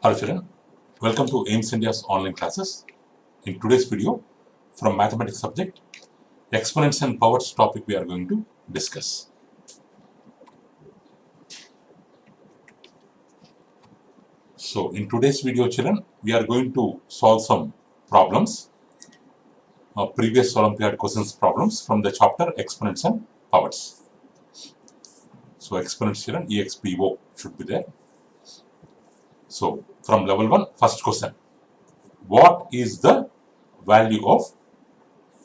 Hello children, welcome to AIMS India's online classes. In today's video, from mathematics subject, exponents and powers topic we are going to discuss. So in today's video children, we are going to solve some problems, previous Olympiad questions problems from the chapter exponents and powers. So exponents children, EXPO should be there. So from level 1, first question. What is the value of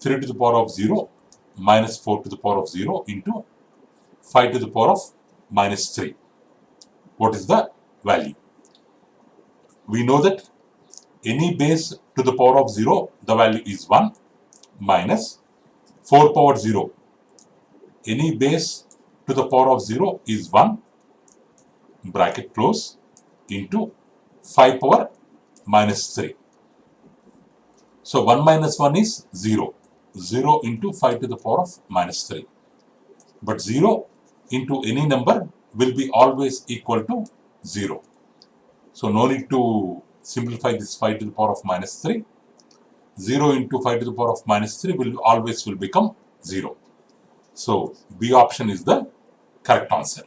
3 to the power of 0 minus 4 to the power of 0 into 5 to the power of minus 3? What is the value? We know that any base to the power of 0, the value is 1 minus 4 power 0. Any base to the power of 0 is 1 bracket close into 5 power minus 3. So 1 minus 1 is 0. 0 into 5 to the power of minus 3. But 0 into any number will be always equal to 0. So no need to simplify this 5 to the power of minus 3. 0 into 5 to the power of minus 3 will always become 0. So B option is the correct answer.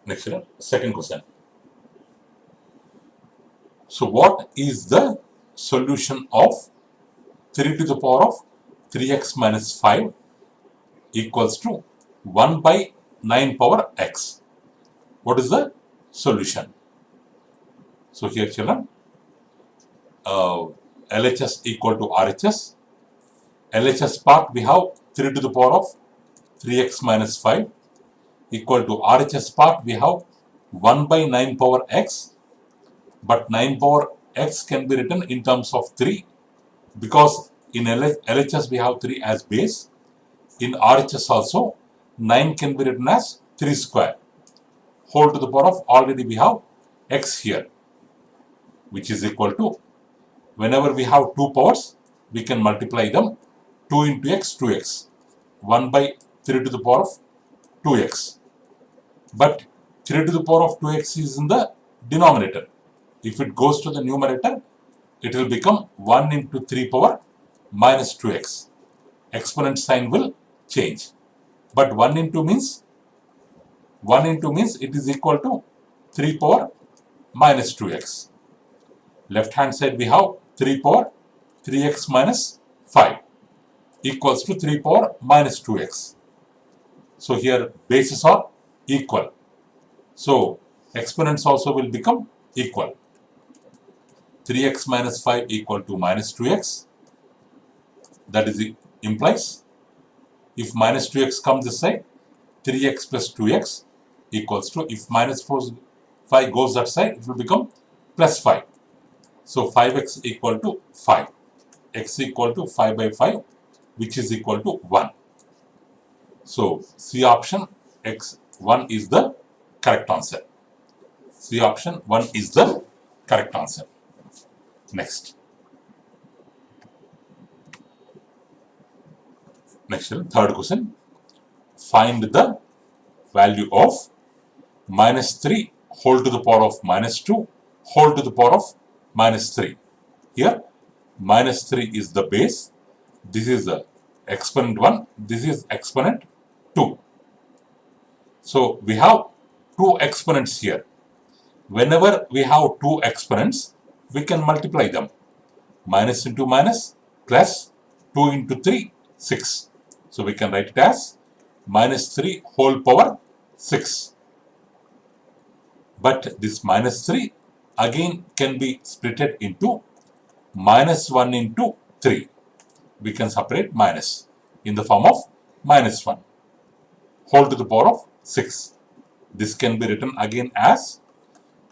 Next, second question. So what is the solution of 3 to the power of 3x minus 5 equals to 1 by 9 power x? What is the solution? So here children, LHS equal to RHS. LHS part we have 3 to the power of 3x minus 5 equal to RHS part we have 1 by 9 power x, but 9 power x can be written in terms of 3 because in LHS we have 3 as base. In RHS also 9 can be written as 3 square whole to the power of already we have x here, which is equal to, whenever we have two powers we can multiply them, 2 into x 2x, 1 by 3 to the power of 2x. But 3 to the power of 2x is in the denominator. If it goes to the numerator, it will become 1 into 3 power minus 2x. Exponent sign will change. But 1 into means it is equal to 3 power minus 2x. Left hand side we have 3 power 3x minus 5 equals to 3 power minus 2x. So here bases are equal. So exponents also will become equal. 3x minus 5 equal to minus 2x. That is, it implies if minus 2x comes this side, 3x plus 2x equals to, if minus 5 goes that side, it will become plus 5. So 5x equal to 5. X equal to 5 by 5, which is equal to 1. So C option X1 is the correct answer. C option 1 is the correct answer. Next, third question. Find the value of minus 3 whole to the power of minus 2 whole to the power of minus 3. Here, minus 3 is the base. This is the exponent 1. This is exponent 2. So we have two exponents here. Whenever we have two exponents, we can multiply them. Minus into minus plus 2 into 3, 6. So we can write it as minus 3 whole power 6. But this minus 3 again can be splitted into minus 1 into 3. We can separate minus in the form of minus 1 whole to the power of 6. This can be written again as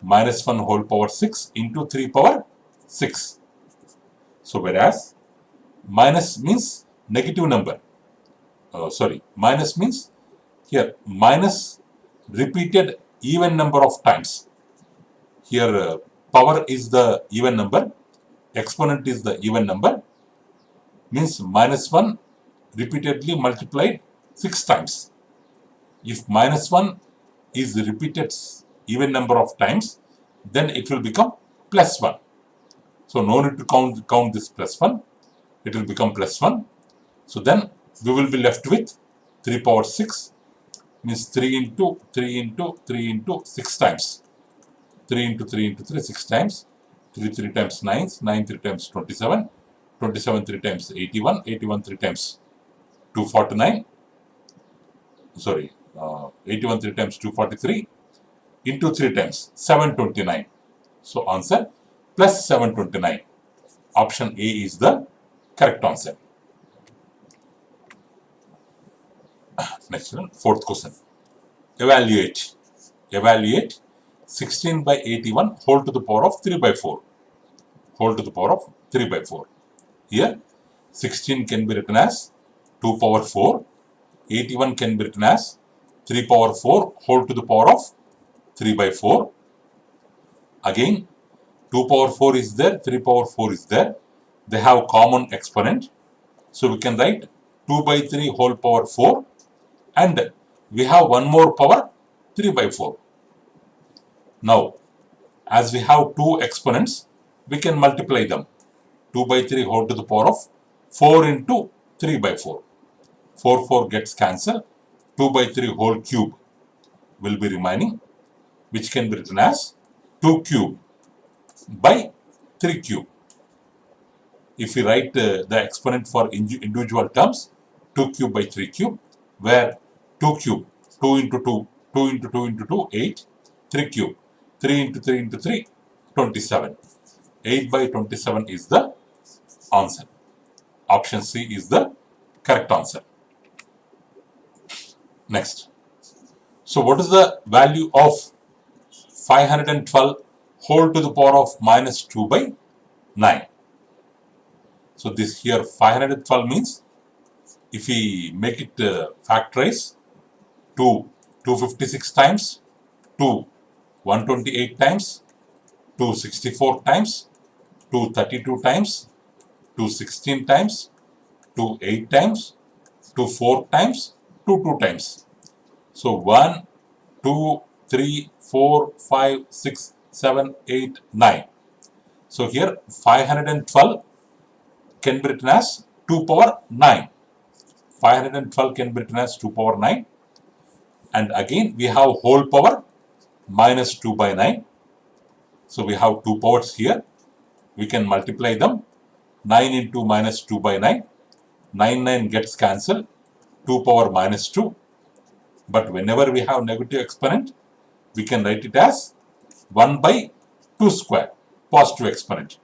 minus 1 whole power 6 into 3 power 6. So whereas minus means negative number. Minus means here minus repeated even number of times. Here power is the even number, exponent is the even number, means minus 1 repeatedly multiplied 6 times. If minus 1 is repeated even number of times, then it will become plus 1. So no need to count this plus 1. It will become plus 1. So then we will be left with 3 power 6, means 3 into 3 into 3 into 6 times. 3 into 3 into 3, 6 times. 3 3 times 9, 9 3 times 27, 27 3 times 81, 81 3 times 249, sorry, 81 3 times 243, into 3 times 729. So answer plus 729. Option A is the correct answer. Next one, fourth question. Evaluate 16 by 81 whole to the power of 3 by 4. Whole to the power of 3 by 4. Here 16 can be written as 2 power 4. 81 can be written as 3 power 4 whole to the power of 3 by 4. Again 2 power 4 is there, 3 power 4 is there. They have common exponent. So we can write 2 by 3 whole power 4, and we have one more power 3 by 4. Now, as we have two exponents, we can multiply them. 2 by 3 whole to the power of 4 into 3 by 4. 4 gets cancelled. 2 by 3 whole cube will be remaining, which can be written as 2 cube by 3 cube. If we write the exponent for individual terms, 2 cube by 3 cube, where 2 cube, 2 into 2, 2 into 2 into 2, 8, 3 cube, 3 into 3 into 3, 27. 8 by 27 is the answer. Option C is the correct answer. Next. So what is the value of 512 whole to the power of minus 2 by 9? So this here 512 means, if we make it factorize to 256 times, to 128 times, to 64 times, to 32 times, to 16 times, to 8 times, to 4 times, to 2 times. So 1, 2, 3, 4, 5, 6, 7, 8, 9. So here 512 can be written as 2 power 9. 512 can be written as 2 power 9. And again we have whole power minus 2 by 9. So we have two powers here. We can multiply them. 9 into minus 2 by 9. 9 gets cancelled. 2 power minus 2. But whenever we have negative exponent, we can write it as 1 by 2 square, positive exponent.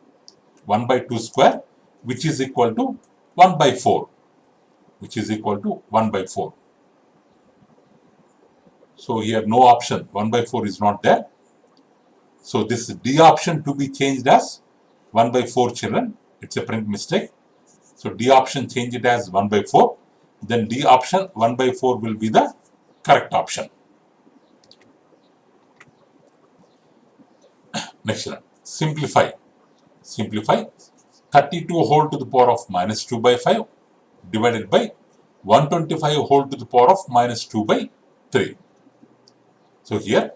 1 by 2 square, which is equal to 1 by 4. Which is equal to 1 by 4. So here no option, 1 by 4 is not there. So this D option to be changed as 1 by 4 children. It's a print mistake. So D option change it as 1 by 4. Then D option 1 by 4 will be the correct option. Next one. Simplify. Simplify 32 whole to the power of minus 2 by 5 divided by 125 whole to the power of minus 2 by 3. So here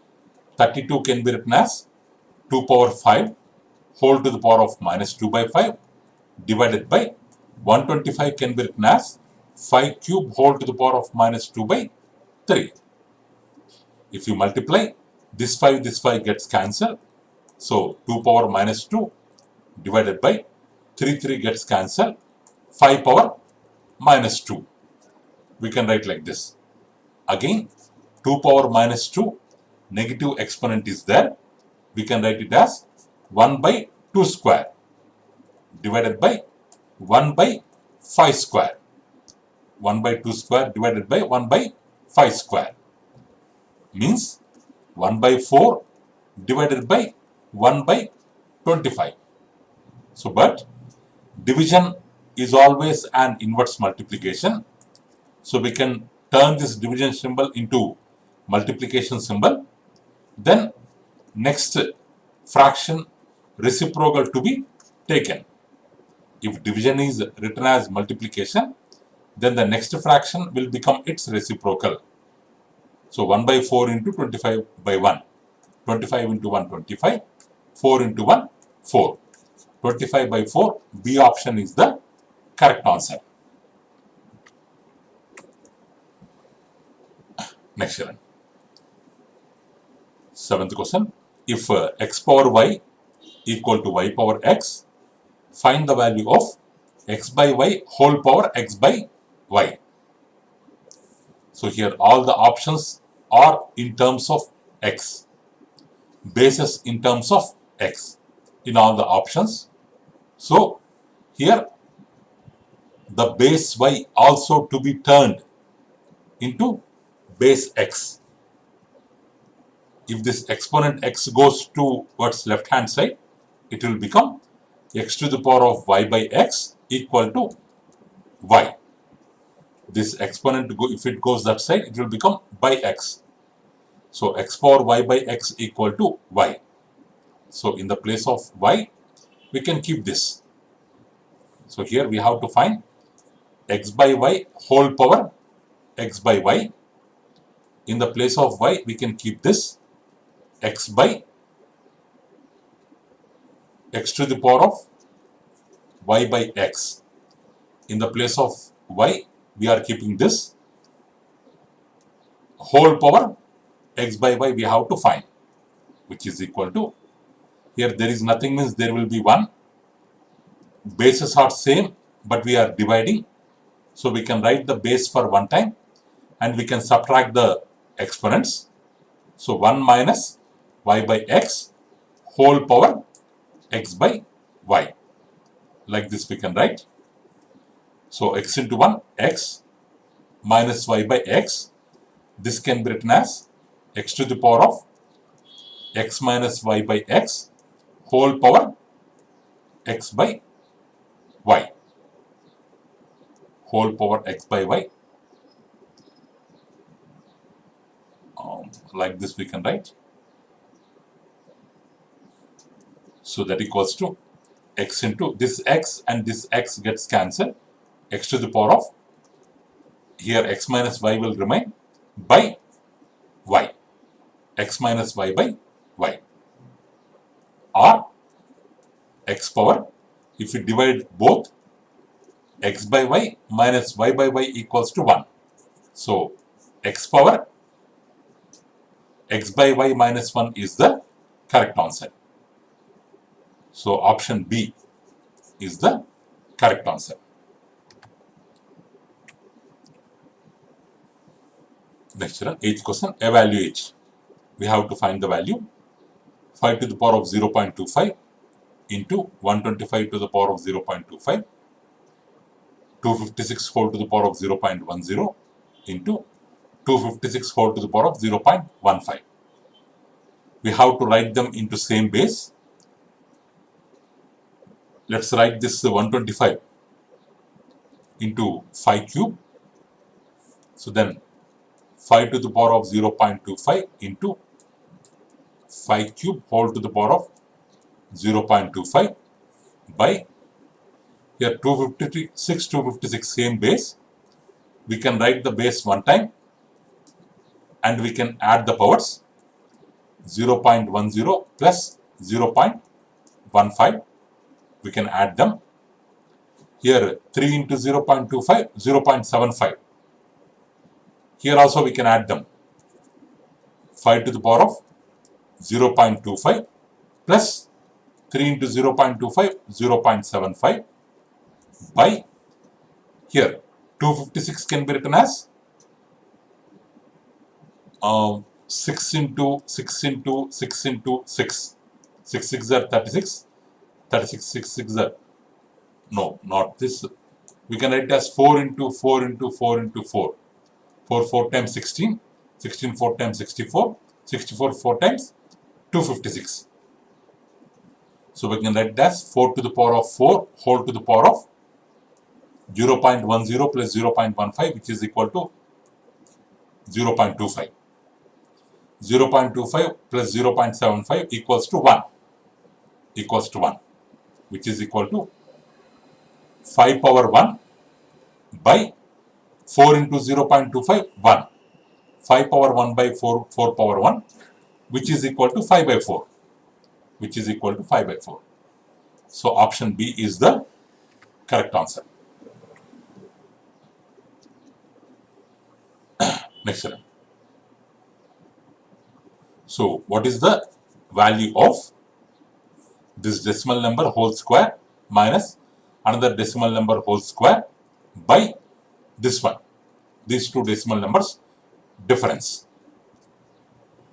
32 can be written as 2 power 5 whole to the power of minus 2 by 5 divided by 125 can be written as 5 cube whole to the power of minus 2 by 3. If you multiply, this 5 gets cancelled. So 2 power minus 2 divided by 3 gets cancelled. 5 power minus 2. We can write like this. Again 2 power minus 2, negative exponent is there. We can write it as 1 by 2 square divided by 1 by 5 square. 1 by 2 square divided by 1 by 5 square means 1 by 4 divided by 1 by 25. So but division is always an inverse multiplication. So we can turn this division symbol into multiplication symbol. Then next fraction reciprocal to be taken. If division is written as multiplication, then the next fraction will become its reciprocal. So 1 by 4 into 25 by 1. 25 into 1, 25. 4 into 1, 4. 25 by 4, B option is the correct answer. Next one. 7th question. If x power y equal to y power x, find the value of x by y whole power x by y. So here all the options are in terms of x. Bases in terms of x in all the options. So here the base y also to be turned into base x. If this exponent x goes towards left hand side, it will become x to the power of y by x equal to y. This exponent, if it goes that side, it will become by x. So x power y by x equal to y. So in the place of y, we can keep this. So here we have to find x by y whole power x by y. In the place of y, we can keep this x by x to the power of y by x. In the place of y, we are keeping this whole power x by y we have to find, which is equal to, here there is nothing means there will be 1. Bases are same, but we are dividing. So we can write the base for one time and we can subtract the exponents. So 1 minus y by x whole power x by y. Like this we can write. So x into 1, x minus y by x. This can be written as x to the power of x minus y by x whole power x by y. Whole power x by y. Like this we can write. So that equals to x into this x and this x gets cancelled. X to the power of, here x minus y will remain, by y. X minus y by y. Or x power, if we divide both, x by y minus y by y equals to 1. So x power x by y minus 1 is the correct answer. So option B is the correct answer. Next one, 8th question, evaluate. We have to find the value. 5 to the power of 0.25 into 125 to the power of 0.25, 256 whole to the power of 0.10 into 256 whole to the power of 0.15. We have to write them into same base. Let's write this 125 into 5 cube. So then 5 to the power of 0.25 into 5 cube whole to the power of 0.25 by, here 256 same base. We can write the base one time and we can add the powers. 0.10 plus 0.15. We can add them. Here 3 into 0.25, 0.75. Here also we can add them. 5 to the power of 0.25 plus 3 into 0.25, 0.75 by, here 256 can be written as 6 into 6 into 6 into 6. 6 6 are 36. 36 6 6 are, no, not this. We can write it as 4 into 4 into 4 into 4. 4 4 times 16. 16 4 times 64. 64 4 times 256. So we can write it as 4 to the power of 4 whole to the power of 0.10 plus 0.15, which is equal to 0.25. 0.25 plus 0.75 equals to 1. Equals to 1, which is equal to 5 power 1 by 4 into 0.25, 1. 5 power 1 by 4 power 1. which is equal to 5 by 4. Which is equal to 5 by 4. So option B is the correct answer. Next one. So what is the value of this decimal number whole square minus another decimal number whole square by this one? These two decimal numbers difference.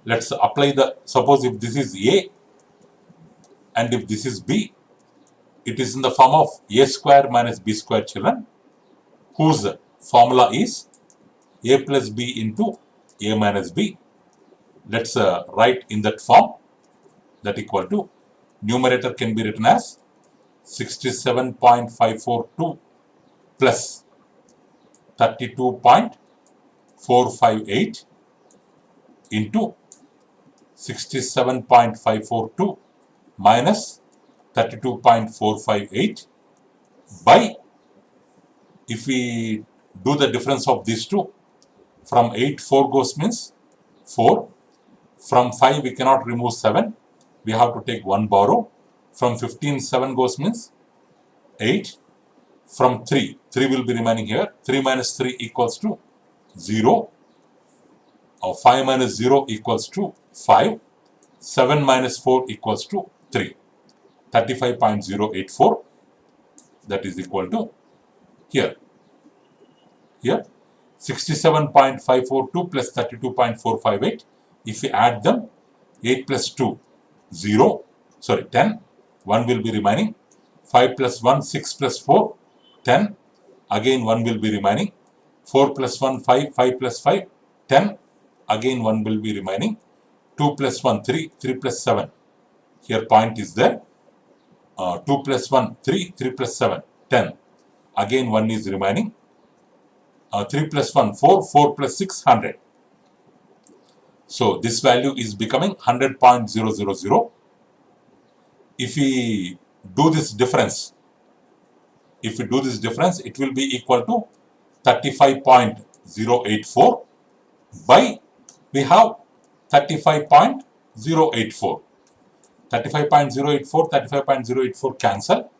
Let's apply the, suppose if this is A and if this is B, it is in the form of A square minus B square, children, whose formula is A plus B into A minus B. Let's write in that form. That equal to, numerator can be written as 67.542 plus 32.458 into 67.542 minus 32.458 by, if we do the difference of these two, from 8 4 goes means 4, from 5 we cannot remove 7, we have to take 1 borrow, from 15 7 goes means 8, from 3 will be remaining here, 3 minus 3 equals to 0, or 5 minus 0 equals to 5, 7 minus 4 equals to 3, 35.084, that is equal to here 67.542 plus 32.458. If we add them, 8 plus 2 10, 1 will be remaining, 5 plus 1 6 plus 4 10, again 1 will be remaining, 4 plus 1 5, 5 plus 5 10, again 1 will be remaining, 2 plus 1 3, 3 plus 7, here point is there, 2 plus 1 3, 3 plus 7 10, again 1 is remaining, 3 plus 1 4, 4 plus 6 100. So this value is becoming 100.000. If we do this difference, it will be equal to 35.084 by, we have 35.084. 35.084 cancel.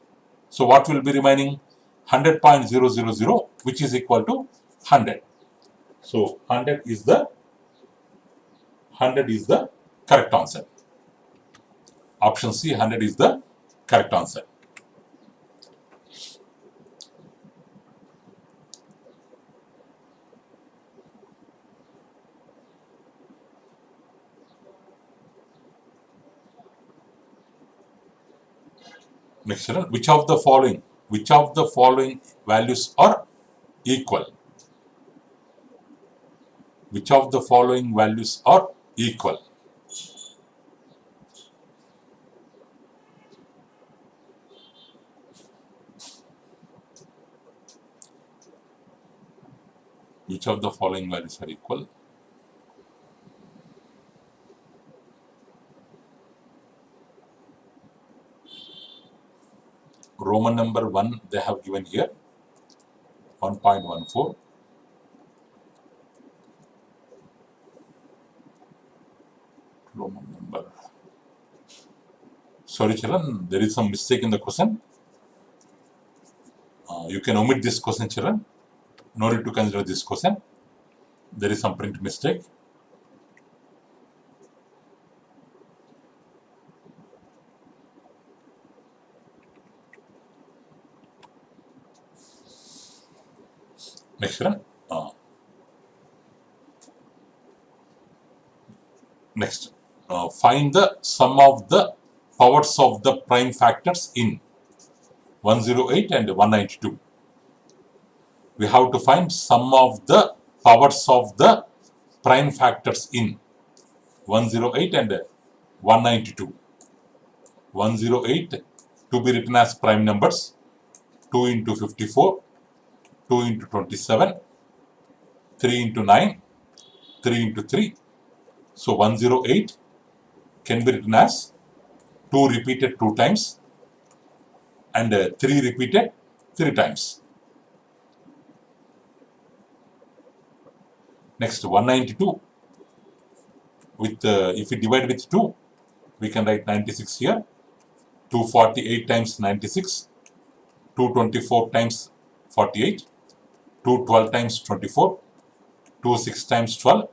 So what will be remaining? 100.000, which is equal to 100. So 100 is the correct answer. Option C, 100 is the correct answer. Next one, which of the following values are equal? Which of the following values are equal? Which of the following values are equal? Roman number 1 they have given here, 1.14. Roman number. Sorry children, there is some mistake in the question. You can omit this question, children. No need to consider this question. There is some print mistake. Next one. Next, find the sum of the powers of the prime factors in 108 and 192. We have to find sum of the powers of the prime factors in 108 and 192. 108 to be written as prime numbers, 2 into 54, 2 into 27, 3 into 9, 3 into 3. So 108 can be written as 2 repeated 2 times and 3 repeated 3 times. Next, 192. with if we divide with 2, we can write 96 here. 248 times 96, 224 times 48, 212 times 24, 26 times 12,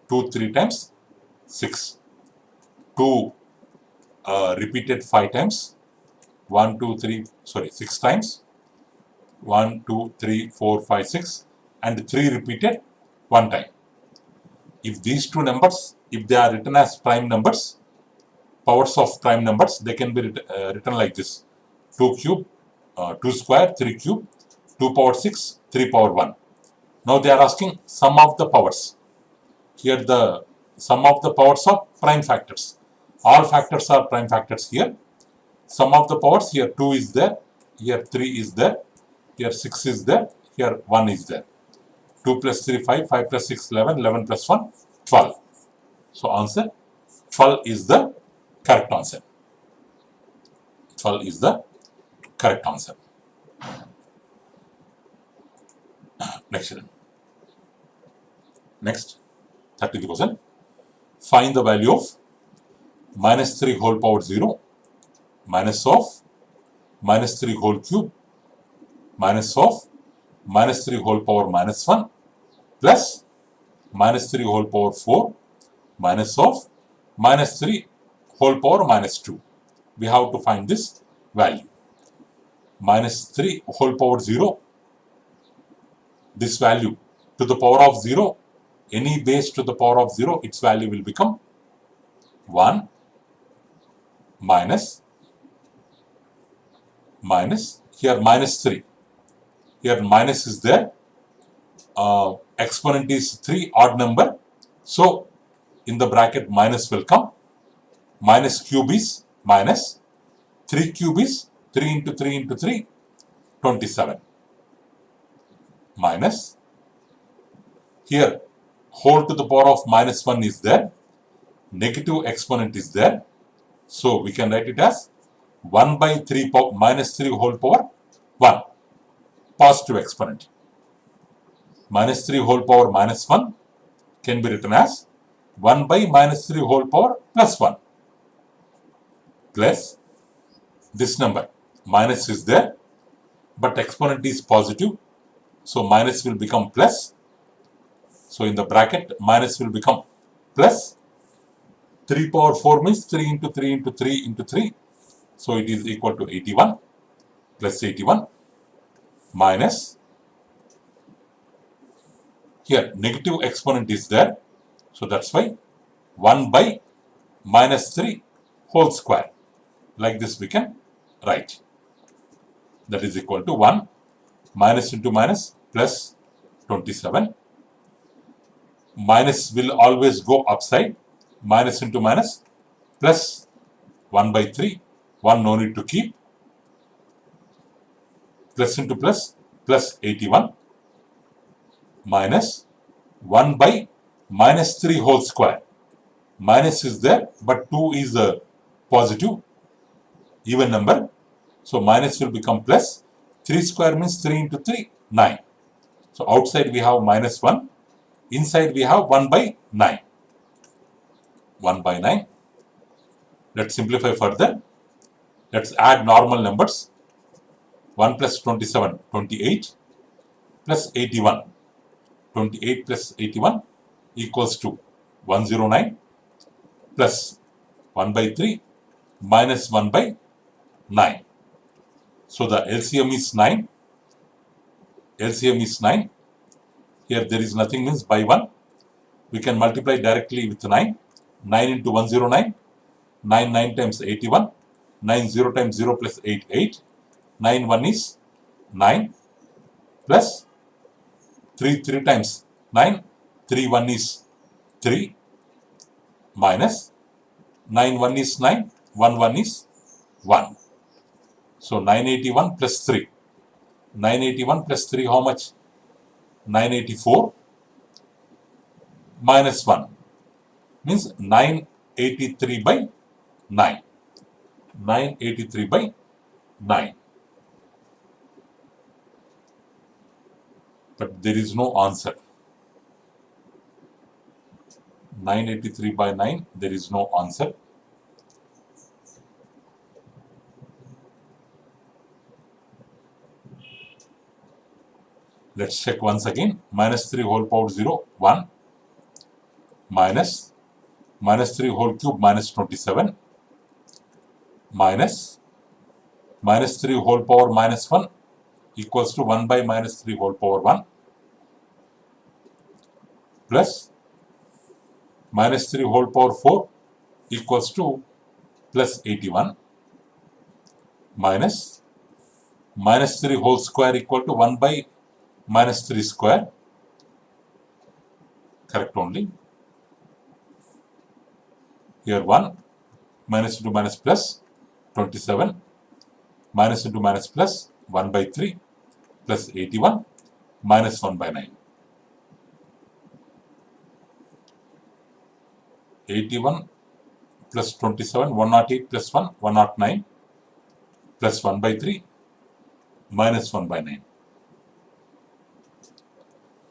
23 times 6, 2 repeated 5 times, 1, 2, 3, sorry, 6 times, 1, 2, 3, 4, 5, 6, and 3 repeated 1 time. If these two numbers, if they are written as prime numbers, powers of prime numbers, they can be written like this: 2 cube, 2 square, 3 cube, 2 power 6, 3 power 1. Now they are asking sum of the powers. Here the sum of the powers of prime factors. All factors are prime factors here. Sum of the powers, here 2 is there, here 3 is there, here 6 is there, here 1 is there. 2 plus 3, 5, 5 plus 6, 11, 11 plus 1, 12. So answer 12 is the correct answer. 12 is the correct answer. Next one. Next, 30th question. Find the value of minus 3 whole power 0, minus of minus 3 whole cube, minus of minus 3 whole power minus 1, plus minus 3 whole power 4, minus of minus 3 whole power minus 2. We have to find this value. Minus 3 whole power 0, this value to the power of 0, any base to the power of 0, its value will become 1 minus here minus 3. Here minus is there, exponent is 3, odd number. So in the bracket minus will come, minus cube is minus, 3 cube is 3 into 3 into 3, 27. Minus, here whole to the power of minus 1 is there, negative exponent is there. So we can write it as 1 by 3 minus 3 whole power 1, positive exponent. Minus 3 whole power minus 1 can be written as 1 by minus 3 whole power plus 1, plus this number minus is there, but exponent is positive, so minus will become plus. So in the bracket minus will become plus 3 power 4 means 3 into 3 into 3 into 3, so it is equal to 81, plus 81 minus, here negative exponent is there, so that's why 1 by minus 3 whole square, like this we can write. That is equal to 1 minus into minus plus 27. Minus will always go upside, minus into minus plus 1 by 3, 1 no need to keep, plus into plus, plus 81 minus 1 by minus 3 whole square. Minus is there, but 2 is a positive, even number. So minus will become plus. 3 square means 3 into 3, 9. So outside we have minus 1. Inside we have 1 by 9. 1 by 9. Let's simplify further. Let's add normal numbers. 1 plus 27, 28, plus 81. 28 plus 81 equals to 109, plus 1 by 3 minus 1 by 9. So the LCM is 9. LCM is 9. Here there is nothing, means by 1. We can multiply directly with 9. 9 into 109. 9 9 times 81. 9 0 times 0 plus 8 8. 9 1 is 9, plus 3 3 times 9. 3 1 is 3, minus 9 1 is 9. 1 1 is 1. So 981 plus 3. 981 plus 3, how much? 984 minus 1 means 983 by 9. 983 by 9. But there is no answer. 983 by 9, there is no answer. Let's check once again. Minus 3 whole power 0, 1. Minus 3 whole cube minus 27. Minus 3 whole power minus 1 equals to 1 by minus 3 whole power 1. Plus minus 3 whole power 4 equals to plus 81. Minus 3 whole square equal to 1 by minus 3 square. Correct only. Here 1 minus into minus plus 27 minus into minus plus 1 by 3 plus 81 minus 1 by 9. 81 plus 27, 108 plus 1, 109 plus 1 by 3 minus 1 by 9.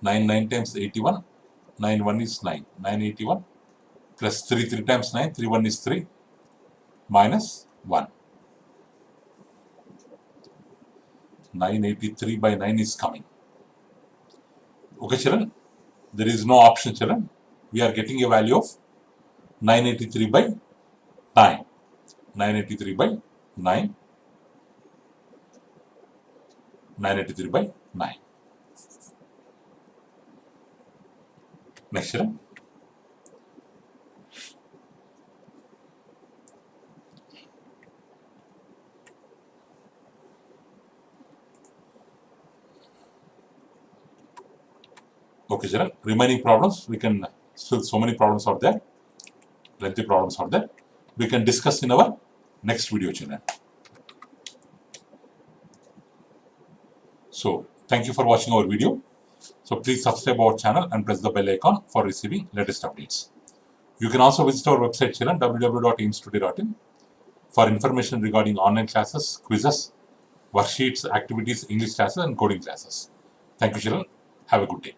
9 times 81, 9 1 is 9, 981 plus 3 times 9, 3 1 is 3 minus 1. 983 by 9 is coming. Okay children, there is no option children. We are getting a value of 983 by 9. 983 by 9. 983 by 9. Next children. Okay children, remaining problems, we can still, so many problems are there, lengthy problems are there, we can discuss in our next video children. So thank you for watching our video. So please subscribe our channel and press the bell icon for receiving latest updates. You can also visit our website children, www.aimstoday.in, for information regarding online classes, quizzes, worksheets, activities, English classes and coding classes. Thank you children, have a good day.